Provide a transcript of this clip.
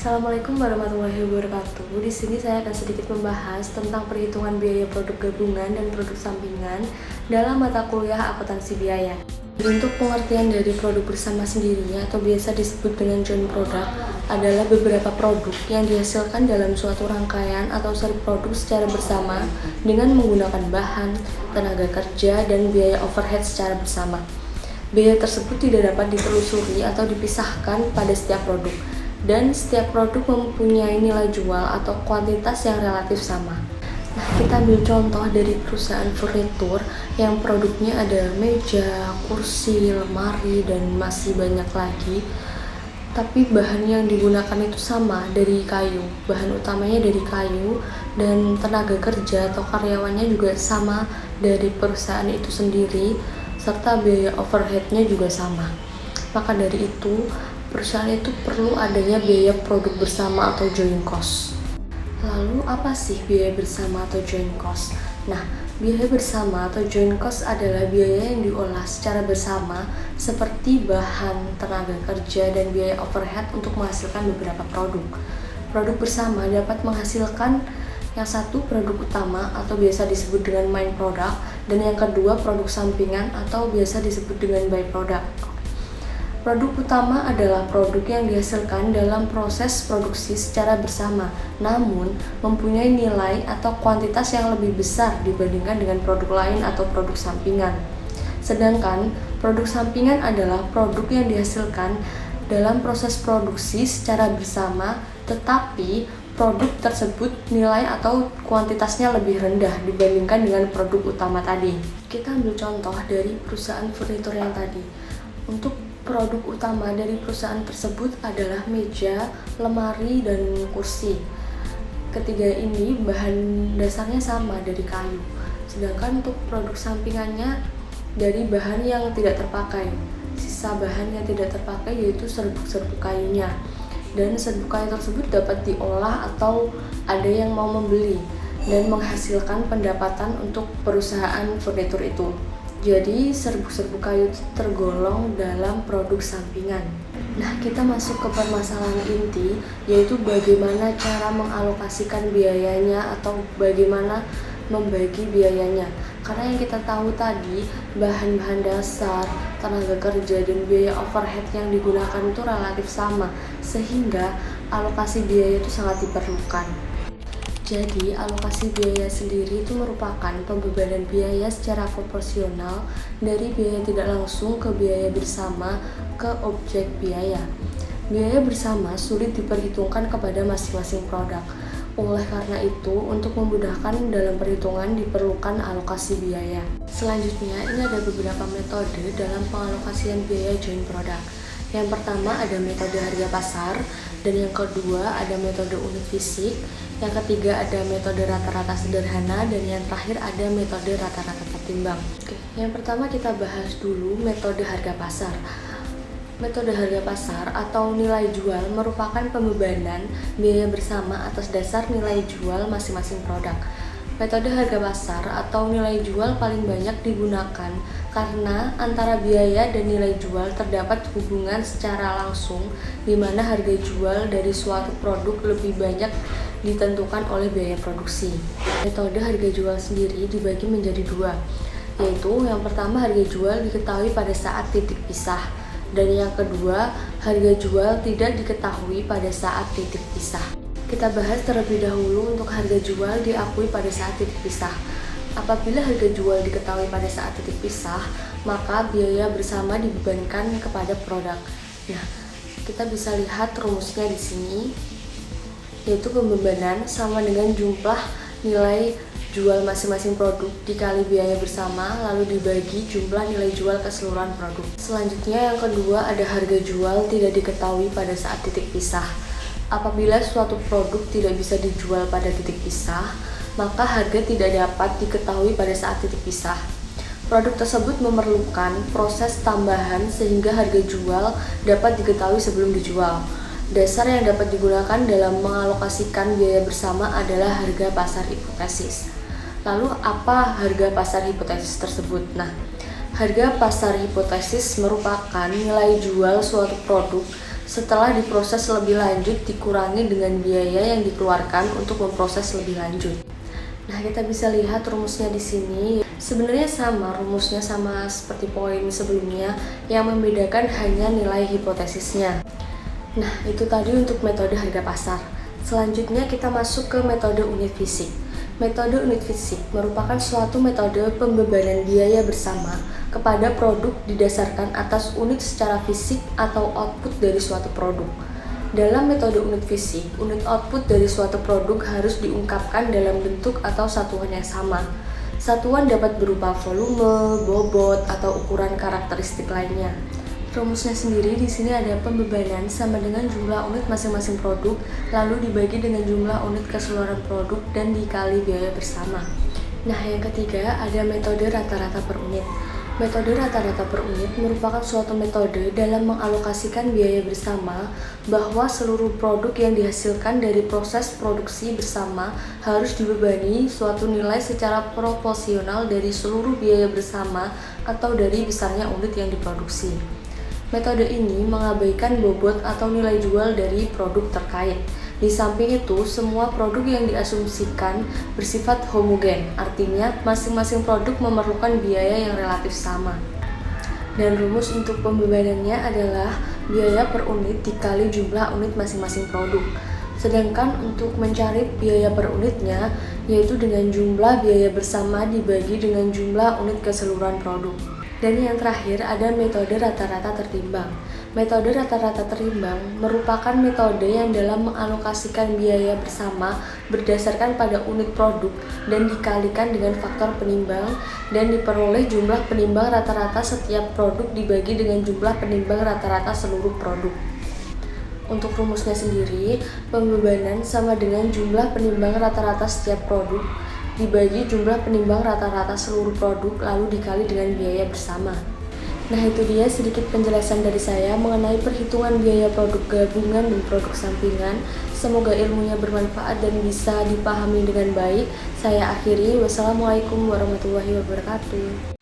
Assalamualaikum warahmatullahi wabarakatuh. Di sini saya akan sedikit membahas tentang perhitungan biaya produk gabungan dan produk sampingan dalam mata kuliah akuntansi biaya. Untuk pengertian dari produk bersama sendiri atau biasa disebut dengan joint product adalah beberapa produk yang dihasilkan dalam suatu rangkaian atau seri produk secara bersama dengan menggunakan bahan, tenaga kerja, dan biaya overhead secara bersama. Biaya tersebut tidak dapat ditelusuri atau dipisahkan pada setiap produk, dan setiap produk mempunyai nilai jual atau kuantitas yang relatif sama. Nah, kita ambil contoh dari perusahaan furnitur yang produknya ada meja, kursi, lemari, dan masih banyak lagi. Tapi bahan yang digunakan itu sama, dari kayu. Bahan utamanya dari kayu, dan tenaga kerja atau karyawannya juga sama dari perusahaan itu sendiri, serta biaya overheadnya juga sama. Maka dari itu, perusahaan itu perlu adanya biaya produk bersama atau joint cost. Lalu apa sih biaya bersama atau joint cost? Nah, biaya bersama atau joint cost adalah biaya yang diolah secara bersama seperti bahan, tenaga kerja, dan biaya overhead untuk menghasilkan beberapa produk. Produk bersama dapat menghasilkan yang satu produk utama atau biasa disebut dengan main product, dan yang kedua produk sampingan atau biasa disebut dengan by product. Produk utama adalah produk yang dihasilkan dalam proses produksi secara bersama, namun mempunyai nilai atau kuantitas yang lebih besar dibandingkan dengan produk lain atau produk sampingan. Sedangkan produk sampingan adalah produk yang dihasilkan dalam proses produksi secara bersama, tetapi produk tersebut nilai atau kuantitasnya lebih rendah dibandingkan dengan produk utama tadi. Kita ambil contoh dari perusahaan furnitur yang tadi. Untuk produk utama dari perusahaan tersebut adalah meja, lemari, dan kursi. Ketiga ini bahan dasarnya sama dari kayu. Sedangkan untuk produk sampingannya dari bahan yang tidak terpakai. Sisa bahan yang tidak terpakai yaitu serbuk-serbuk kayunya. Dan serbuk kayu tersebut dapat diolah atau ada yang mau membeli dan menghasilkan pendapatan untuk perusahaan furnitur itu. Jadi serbuk-serbuk kayu tergolong dalam produk sampingan. Nah, kita masuk ke permasalahan inti, yaitu bagaimana cara mengalokasikan biayanya atau bagaimana membagi biayanya. Karena yang kita tahu tadi, bahan-bahan dasar, tenaga kerja, dan biaya overhead yang digunakan itu relatif sama, sehingga alokasi biaya itu sangat diperlukan. Jadi, alokasi biaya sendiri itu merupakan pembebanan biaya secara proporsional dari biaya tidak langsung ke biaya bersama ke objek biaya. Biaya bersama sulit diperhitungkan kepada masing-masing produk. Oleh karena itu, untuk memudahkan dalam perhitungan diperlukan alokasi biaya. Selanjutnya, ini ada beberapa metode dalam pengalokasian biaya joint product. Yang pertama ada metode harga pasar, dan yang kedua ada metode unit fisik, yang ketiga ada metode rata-rata sederhana, dan yang terakhir ada metode rata-rata tertimbang. Oke, yang pertama kita bahas dulu metode harga pasar. Metode harga pasar atau nilai jual merupakan pembebanan biaya bersama atas dasar nilai jual masing-masing produk. Metode harga pasar atau nilai jual paling banyak digunakan karena antara biaya dan nilai jual terdapat hubungan secara langsung, di mana harga jual dari suatu produk lebih banyak ditentukan oleh biaya produksi. Metode harga jual sendiri dibagi menjadi dua, yaitu yang pertama harga jual diketahui pada saat titik pisah, dan yang kedua harga jual tidak diketahui pada saat titik pisah. Kita bahas terlebih dahulu untuk harga jual diakui pada saat titik pisah. Apabila harga jual diketahui pada saat titik pisah, maka biaya bersama dibebankan kepada produk. Nah, kita bisa lihat rumusnya di sini, yaitu pembebanan sama dengan jumlah nilai jual masing-masing produk dikali biaya bersama, lalu dibagi jumlah nilai jual keseluruhan produk. Selanjutnya yang kedua ada harga jual tidak diketahui pada saat titik pisah. Apabila suatu produk tidak bisa dijual pada titik pisah, maka harga tidak dapat diketahui pada saat titik pisah. Produk tersebut memerlukan proses tambahan sehingga harga jual dapat diketahui sebelum dijual. Dasar yang dapat digunakan dalam mengalokasikan biaya bersama adalah harga pasar hipotesis. Lalu apa harga pasar hipotesis tersebut? Nah, harga pasar hipotesis merupakan nilai jual suatu produk Setelah diproses lebih lanjut, dikurangi dengan biaya yang dikeluarkan untuk memproses lebih lanjut. Nah, kita bisa lihat rumusnya di sini. Sebenarnya sama, rumusnya sama seperti poin sebelumnya, yang membedakan hanya nilai hipotesisnya. Nah, itu tadi untuk metode harga pasar. Selanjutnya kita masuk ke metode unit fisik. Metode unit fisik merupakan suatu metode pembebanan biaya bersama kepada produk didasarkan atas unit secara fisik atau output dari suatu produk. Dalam metode unit fisik, unit output dari suatu produk harus diungkapkan dalam bentuk atau satuan yang sama. Satuan dapat berupa volume, bobot, atau ukuran karakteristik lainnya. Rumusnya sendiri di sini ada pembebanan sama dengan jumlah unit masing-masing produk, lalu dibagi dengan jumlah unit keseluruhan produk dan dikali biaya bersama. Nah, yang ketiga ada metode rata-rata per unit. Metode rata-rata per unit merupakan suatu metode dalam mengalokasikan biaya bersama bahwa seluruh produk yang dihasilkan dari proses produksi bersama harus dibebani suatu nilai secara proporsional dari seluruh biaya bersama atau dari besarnya unit yang diproduksi. Metode ini mengabaikan bobot atau nilai jual dari produk terkait. Di samping itu, semua produk yang diasumsikan bersifat homogen, artinya masing-masing produk memerlukan biaya yang relatif sama. Dan rumus untuk pembebanannya adalah biaya per unit dikali jumlah unit masing-masing produk. Sedangkan untuk mencari biaya per unitnya, yaitu dengan jumlah biaya bersama dibagi dengan jumlah unit keseluruhan produk. Dan yang terakhir ada metode rata-rata tertimbang. Metode rata-rata terimbang merupakan metode yang dalam mengalokasikan biaya bersama berdasarkan pada unit produk dan dikalikan dengan faktor penimbang dan diperoleh jumlah penimbang rata-rata setiap produk dibagi dengan jumlah penimbang rata-rata seluruh produk. Untuk rumusnya sendiri, pembebanan sama dengan jumlah penimbang rata-rata setiap produk dibagi jumlah penimbang rata-rata seluruh produk lalu dikali dengan biaya bersama. Nah, itu dia sedikit penjelasan dari saya mengenai perhitungan biaya produk gabungan dan produk sampingan. Semoga ilmunya bermanfaat dan bisa dipahami dengan baik. Saya akhiri. Wassalamualaikum warahmatullahi wabarakatuh.